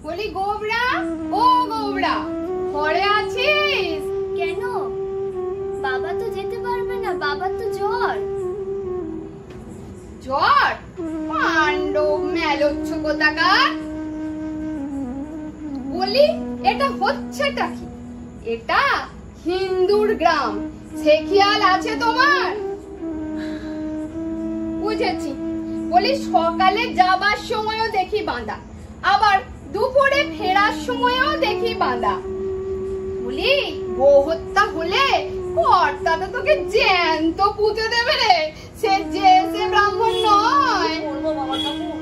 বলি গোবরা, ও গোবরা, ঘরে আছিস? কেন? বাবা তো যেতে পারবে না, বাবার তো জ্বর। জ্বর? পাণ্ডব মেলোচ্ছ কোথাকার। বলি এটা হচ্ছেটা কি? এটা হিন্দুর গ্রাম, সে খেয়াল আছে তোমার? বুঝেছি। বলি সকালে যাবার সময়ও দেখি বাঁধা, আবার দুপুরে ফেরার সময়ও দেখি বাঁধা। বলি গো হত্যা হলে কর্তা তো তোকে জ্যান্ত পুঁতে দেবে রে, সে ব্রাহ্মণ নয়। বলবো বাবা ঠাকুর,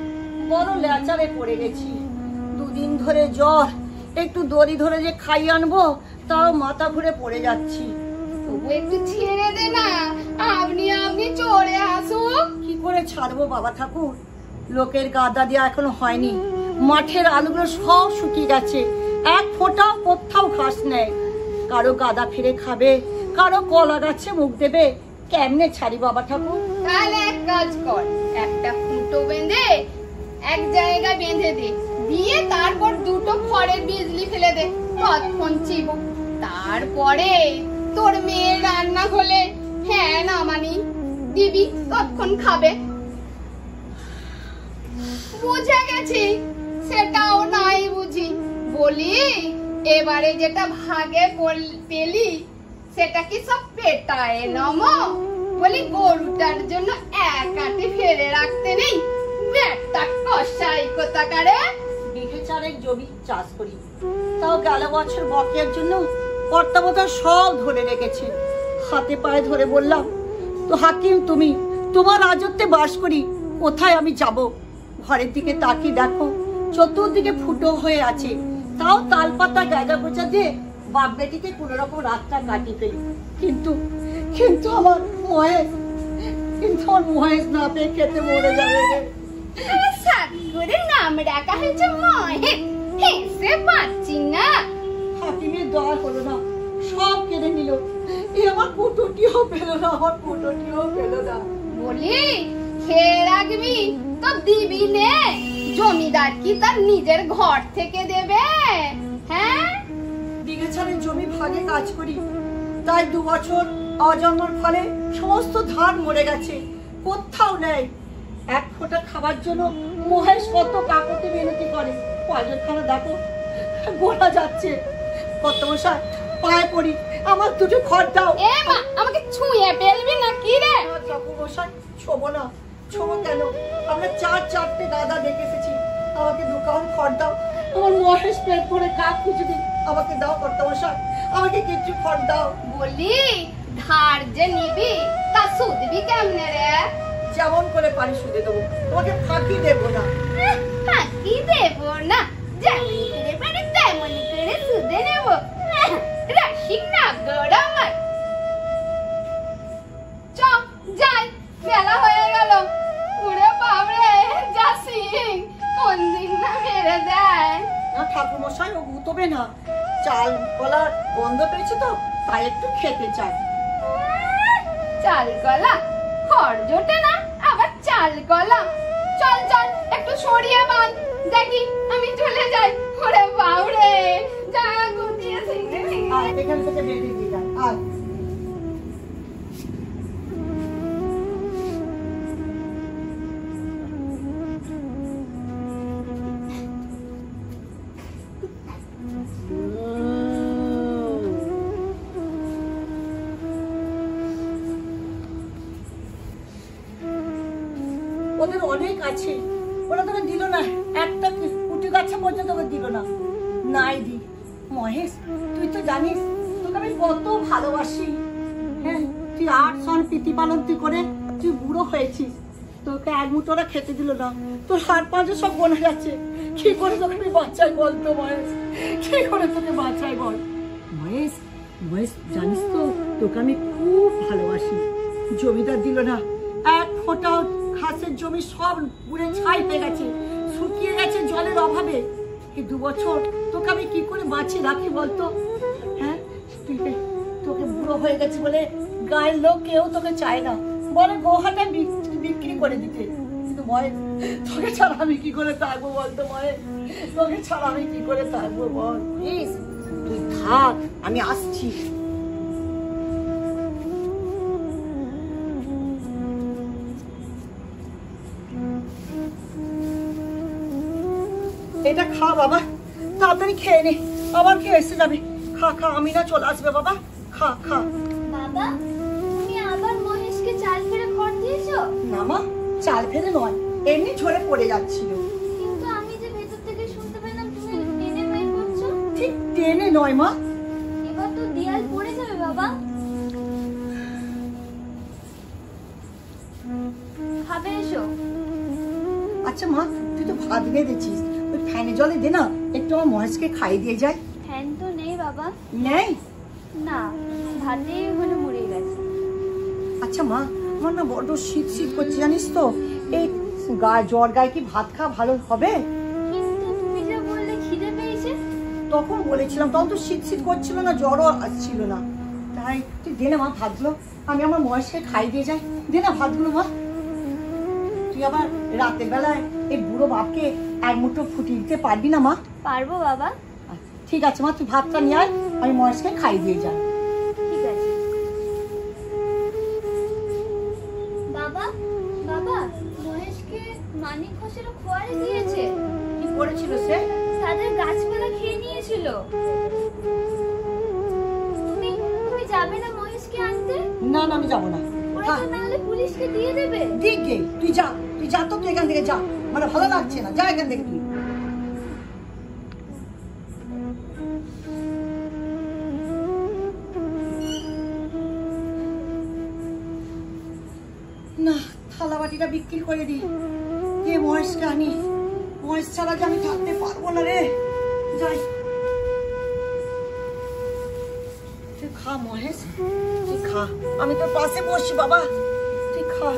বড় লেচারে পড়ে গেছি। দুদিন ধরে জ্বর, একটু দড়ি ধরে যে খাই আনবো তাও মাথা ঘুরে পড়ে যাচ্ছি। তবু একটু ছেড়ে দে না, আপনি চড়ে আসুক। কি করে ছাড়বো বাবা ঠাকুর? লোকের গাদা দেওয়া এখনো হয়নি, মাঠের আলুগুলো সব শুকিয়ে গেছে, এক ফোঁটাও কোথাও ঘাস নেই। কারো গাদা ফিরে খাবে, কারো কলা গাছে মুখ দেবে, কেমনে ছাড়ি বাবা ঠাকুর? তাহলে এক কাজ কর, একটা ফুটো বেঁধে এক জায়গায় বেঁধে দে, দিয়ে তারপর দুটো খড়ের বিজলি ফেলে দে, তৎক্ষণ চিব। তারপরে তোর মেয়ের রান্না হলে হ্যাঁ না মানি দিবি, তৎক্ষণ খাবে। বুঝে গেছি, সেটাও নাই বুঝি। বলি এবারে যেটা ভাগে পেলি সেটা কি সব পেটায় নম? বলি গরুটার জন্য এক আটি ফেলে রাখতে নেই, বেটা কষাই কোথাকারে। বিঘে চারেক জমি চাষ করি, তাও গেল বছর বকেয়ার জন্য কর্তা বোধহয় সব ধরে রেখেছে। হাতে পায়ে ধরে বললাম, তো হাকিম তুমি, তোমার রাজত্বে বাস করি, কোথায় আমি যাব? ঘরের দিকে তাকিয়ে দেখো চতুর্দিকে ফুটো হয়ে আছে, তাও তালপাতা গাঁদা গোছা দিয়ে বাপ বেটিকে কোনো রকম রাতটা কাটিয়ে ফেলি। কিন্তু আমার মহেশ না পেয়ে খেতে মরে যাবে। সাতগুড়ের নাম রাখা হয়েছে মহেশ, হেসে পাচ্ছি না। হাকিমের দয়া হলো না, সব কেড়ে নিল। আমার কুটোটিও পেল না, আমার কুটোটিও পেল না। বলি খেয়ে রাখবি তো দিবি নে, জমিদার কি তার নিজের ঘর থেকে দেবে? হ্যাঁ, বিঘে ছাড়ের জমি ভাগে কাজ করি, তাই 2 বছর অজন্মর ফলে সমস্ত ধান মরে গেছে, কোথাও নেই। এক ফোঁটা খাবার জন্য মহেশ কত কাকতি মিনতি করে, পয়জনখানা দেখো গোলা যাচ্ছে। কত মশাই পায়ে পড়ি, আমার দুটো খড় দাও। এ মা, আমাকে ছুঁয়ে ফেলবি না কি রে? মশাই ছোবো না, ছোবো কেন? আমরা 4-4টে দাদা দেখে এসেছি, আমাকে 2 কাউন খড় দাও। আমার মহেশ পেট করে কাক খুঁজে দিন, আমাকে দাও কর্তা মশাই, আমাকে কিছু খড় দাও। বলি ধার যে নিবি তা সুদবি কেমনে রে? যেমন করে পারি সুদে দেবো, তোমাকে ফাঁকি দেবো না। ফাঁকি দেবো না, যেমন করে পারি তেমন করে সুদে নেব। রসিক না গড় আমার। চ যাই, বেলা হয়ে গেল। ওরে বাবরে, যা সিং কোন দিন না মেরে দেয়। না ঠাকুর মশাই, ও গুতবে না, চাল কলা গন্ধ পেয়েছে তো, তাই একটু খেতে চাই। চাল কলা খড় জোটে না, আবার চাল কলা। চল চল একটু সরিয়ে বাঁধ, দেখি আমি চলে যাই। ওরে বাবরে, যা গুটিয়ে সিংহে আর এখান থেকে বেরিয়ে দিয়ে যান। আর ওদের অনেক আছে, ওরা তোকে দিল না, একটা কুটি গাছে পর্যন্ত ওকে দিল না। নাই দি মহেশ, তুই তো জানিস তোকে আমি কত ভালোবাসি। হ্যাঁ, তুই 8 সন প্রীতিপালন তুই করে তুই বুড়ো হয়েছিস, তোকে এক মুঠোরা খেতে দিল না, তোর হাত পাঁচে সব বনে যাচ্ছে। কি করে তোকে আমি বাঁচাই বলতো মহেশ, কি করে তোকে বাঁচাই বল? মহেশ মহেশ জানিস তো তোকে আমি খুব ভালোবাসি। জমিদার দিল না, এক ফোঁটাও ঘাসের জমি সব পুড়ে ছাই হয়ে গেছে, শুকিয়ে গেছে জলের অভাবে। এই 2 বছর তোকে আমি কি করে বাঁচিয়ে রাখি বলতো? হ্যাঁ, তোকে বুড়ো হয়ে গেছে বলে গায়ের লোক কেউ তোকে চায় না, বলে গোহাটা বিক্রি করে দিতে। কিন্তু মহেশ, তোকে ছাড়া আমি কি করে থাকবো বলতো মহেশ? তোকে ছাড়া আমি কি করে থাকবো বল প্লিজ তুই থাক, আমি আসছি। এটা খা বাবা, তাড়াতাড়ি খেয়ে নে, আবার কে এসে যাবে। খা খা, আমি না চলে আসবে বাবা, খা খা। বাবা তুমি আবার মহেশকে চাল ফেলে খড় দিয়েছো? না মা, চাল ফেলে নয়, এমনি ঝরে পড়ে যাচ্ছিল। কিন্তু আমি যে ভেতর থেকে শুনতে পেলাম তুমি টেনে বের করছো। ঠিক টেনে নয় মা, এবার তো দেয়াল পড়ে যাবে বাবা। খাবে এসো। আচ্ছা মা, তুই তো ভাত বেঁধেছিস, ওই ফ্যানে জলে দে না, একটু আমার মহেশকে খাইয়ে দিয়ে যায়। ফ্যান তো নেই বাবা। নেই? না, ভাতেই ওখানে মরে গেছে। আচ্ছা মা, আমার না বড্ড শীত শীত করছে জানিস তো, এই জ্বর গায়ে কি ভাত খাওয়া ভালো হবে? কিন্তু তুমি যে বললে খিদে পেয়েছে। তখন বলেছিলাম, তখন তো শীত শীত করছিল না, জ্বরও আসছিল না। তাই তুই দে না মা ভাতগুলো, আমি আমার মহেশকে খাই দিয়ে যাই। দে না ভাতগুলো মা। তুই আবার রাতের বেলায় এই বুড়ো বাপকে এক মুঠো ফুটিয়ে দিতে পারবি না মা? পারবো বাবা। ঠিক আছে মা, তুই ভাতটা নিয়ে আয়, আমি মহেশকে খাই দিয়ে যাই। ঠিক আছে বাবা। বাবা মহেশকে মানিক ঘোষের খোয়ারে দিয়েছে। কি করেছিল সে? তাদের গাছপালা খেয়ে নিয়েছিল। তুমি তুমি যাবে না মহেশকে আনতে? না না, আমি যাবো না। ওরা তো নাহলে পুলিশকে দিয়ে দেবে। দিক গে, তুই যা, তুই যা তো, তুই এখান থেকে যা, মানে ভালো লাগছে না, যা এখান থেকে তুই। না, থালা বাটিটা বিক্রি করে দিই, কে মহেশকে আনি, মহেশ ছাড়া যে আমি থাকতে পারবো না রে। যাই, তুই খা মহেশ, তুই খা, আমি তোর পাশে বসছি বাবা, তুই খা।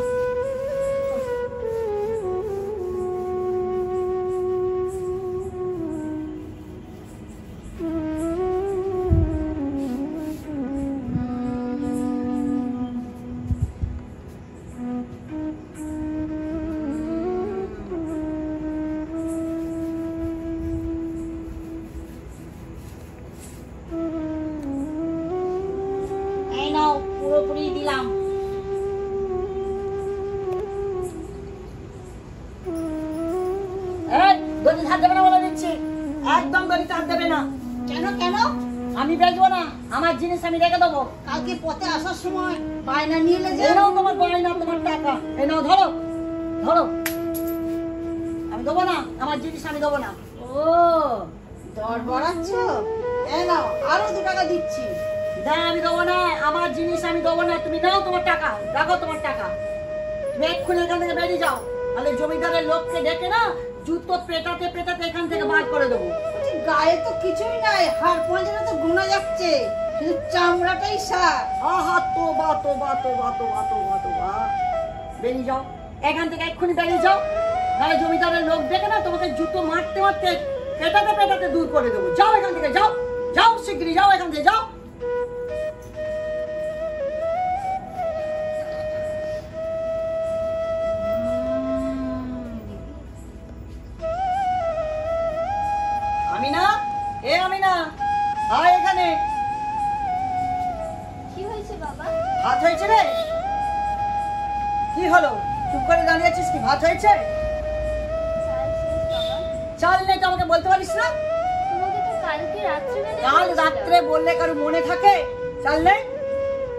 এই নাও, পুরোপুরি দিলাম। দড়িতে হাত দেবে না বলে দিচ্ছি, একদম দড়িতে হাত দেবে না। কেন কেন? আমি বেচবো না, আমার জিনিস আমি রেখে দেবো। কালকে পথে আসার সময় বায়না নিয়ে এলে যে, নাও তোমার বায়না, তোমার টাকা, এই নাও ধরো ধরো। আমি দেবো না, আমার জিনিস আমি দেবো না। ও দর বাড়াচ্ছ? এই নাও, আরো 2 টাকা দিচ্ছি। না, আমি দেবো না, আমার জিনিস আমি দেবো না। তুমি নাও তোমার টাকা, রাখো তোমার টাকা। তুমি এক্ষুনি এখান থেকে বেরিয়ে যাও, তাহলে জমিদারের লোককে ডেকে না জুতো পেটাতে পেটাতে এখান থেকে বার করে দেবো। গায়ে তো কিছুই নাই, হাড় পাঁজরা তো গোনা যাচ্ছে, শুধু চামড়াটাই সার। আহা, তোবা তোবা তোবা তোবা তোবা তোবা। বেরিয়ে যাও এখান থেকে, এক্ষুনি বেরিয়ে যাও, তাহলে জমিদারের লোক ডেকে না তোমাকে জুতো মারতে মারতে পেটাতে পেটাতে দূর করে দেবো। যাও এখান থেকে, যাও যাও, শিগগিরই যাও এখান থেকে, যাও। আমিনা, এ আমিনা, আয় এখানে। কি হয়েছে বাবা? ভাত হয়েছে রে? কি হলো, চুপ করে দাঁড়িয়ে আছিস কি? ভাত হয়েছে? চাল শেষ বাবা। চাল নেই তো আমাকে বলতে পারিস না? তোমাকে তো কালকে রাত্রে কাল রাত্রে বললে কারো মনে থাকে? চাল নেই?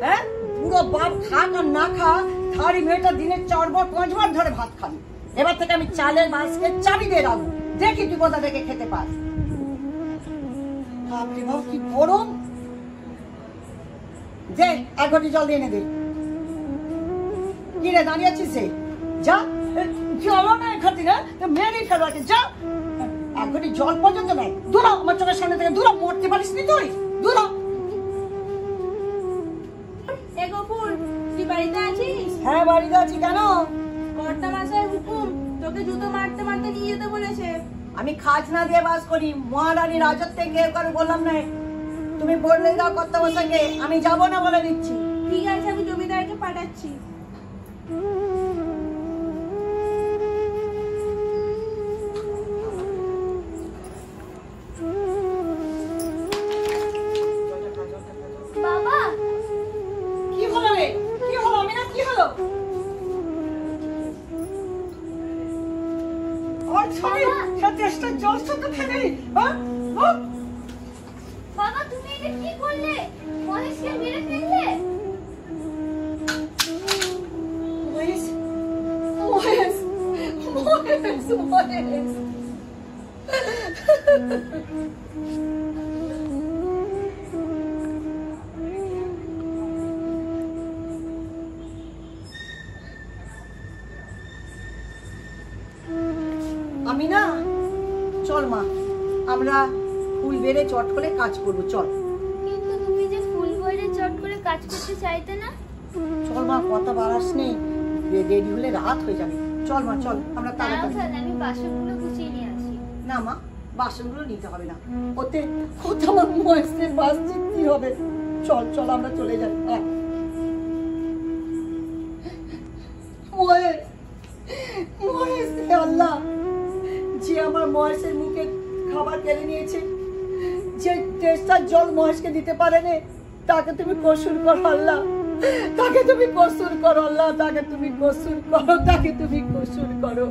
হ্যাঁ, পুরো বাপ খাক আর না খা, থারি মেয়েটা দিনে 4 বার 5 বার ধরে ভাত খাবি। এবার থেকে আমি চালের বাক্সে চাবি দিয়ে রাখবো, দেখি তুই কোথা থেকে খেতে পাস। বাপরে বাপ, কি গরম। দে, 1 ঘটি জল দিয়ে এনে দে। কি রে দাঁড়িয়ে আছিস? যা, কি হলো না এখান থেকে? মেরেই ফেলো আগে, যা। 1 ঘটি জল পর্যন্ত নাই। দূর হ আমার চোখের সামনে থেকে, দূর হ, মরতে পারিস নি তুই, দূর হ। এ গফুর, তুই বাড়িতে আছিস? হ্যাঁ বাড়িতে আছি। কেন? কর্তা মশাই হুকুম, তোকে জুতো মারতে মারতে নিয়ে যেতে বলেছে। আমি খাজনা দিয়ে বাস করি, মহারানী রাজত্বে কেউ কারো বললাম না। তুমি বললে দাও কর্তা মশাইকে, আমি যাবো না বলে দিচ্ছি। ঠিক আছে, আমি জমিদারকে পাঠাচ্ছি। জ্বর তো খেলে হ্যাঁ হ্যাঁ? বাবা তুমি এটা কি করলে? মহেশকে মেরে ফেললে? মহেশ মহেশ মহেশ মহেশ আমি না চল মা আমরা ফুল বেড়ে চট করে কাজ করবো চল কিন্তু তুমি যে ফুল বইরে চট করে কাজ করতে চাইতে না? চল মা কথা বাড়াস নেই দেরি হলে রাত হয়ে যাবে চল মা চল আমরা দাঁড়াও তাড়াতাড়ি তাহলে আমি বাসনগুলো গুছিয়ে নিয়ে আসি। না মা বাসনগুলো নিতে হবে না ওতে আমার মহেশের বাস জিততে হবে চল চল আমরা চলে যাই মহেশ মহেশ হে আল্লাহ যে আমার মহেশের মুখে খাবার কেড়ে নিয়েছে যে টেস্টার জল মহেশকে দিতে পারেনি তাকে তুমি কসুর করো আল্লাহ তাকে তুমি কসুর করো আল্লাহ তাকে তুমি কসুর করো তাকে তুমি কসুর করো